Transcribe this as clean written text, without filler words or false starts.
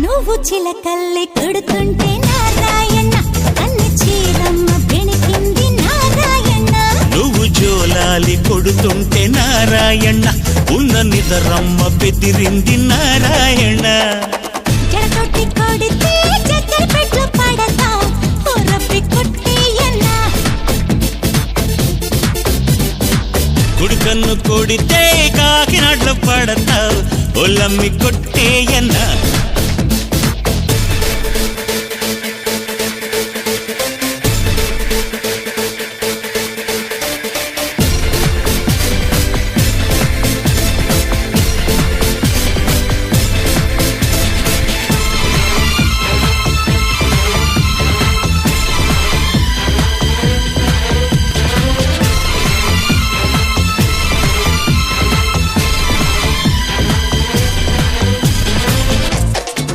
నువ్వు చిలకల్లి కొడుతుంటే నారాయణ అన్ని చీరమ్మ బెణికింది నారాయణ నువ్వు జోలాలి కొడుతుంటే నారాయణ ఉన్న నిదరమ్మ బెదిరింది నారాయణ జడతోటి కొడితే చక్కెర పెట్లు పడతా రబ్బి కొట్టేయన్న కుడికన్ను కొడితే కాకినాడలో పడతావు ఒల్లమ్మి కొట్టేయన్నా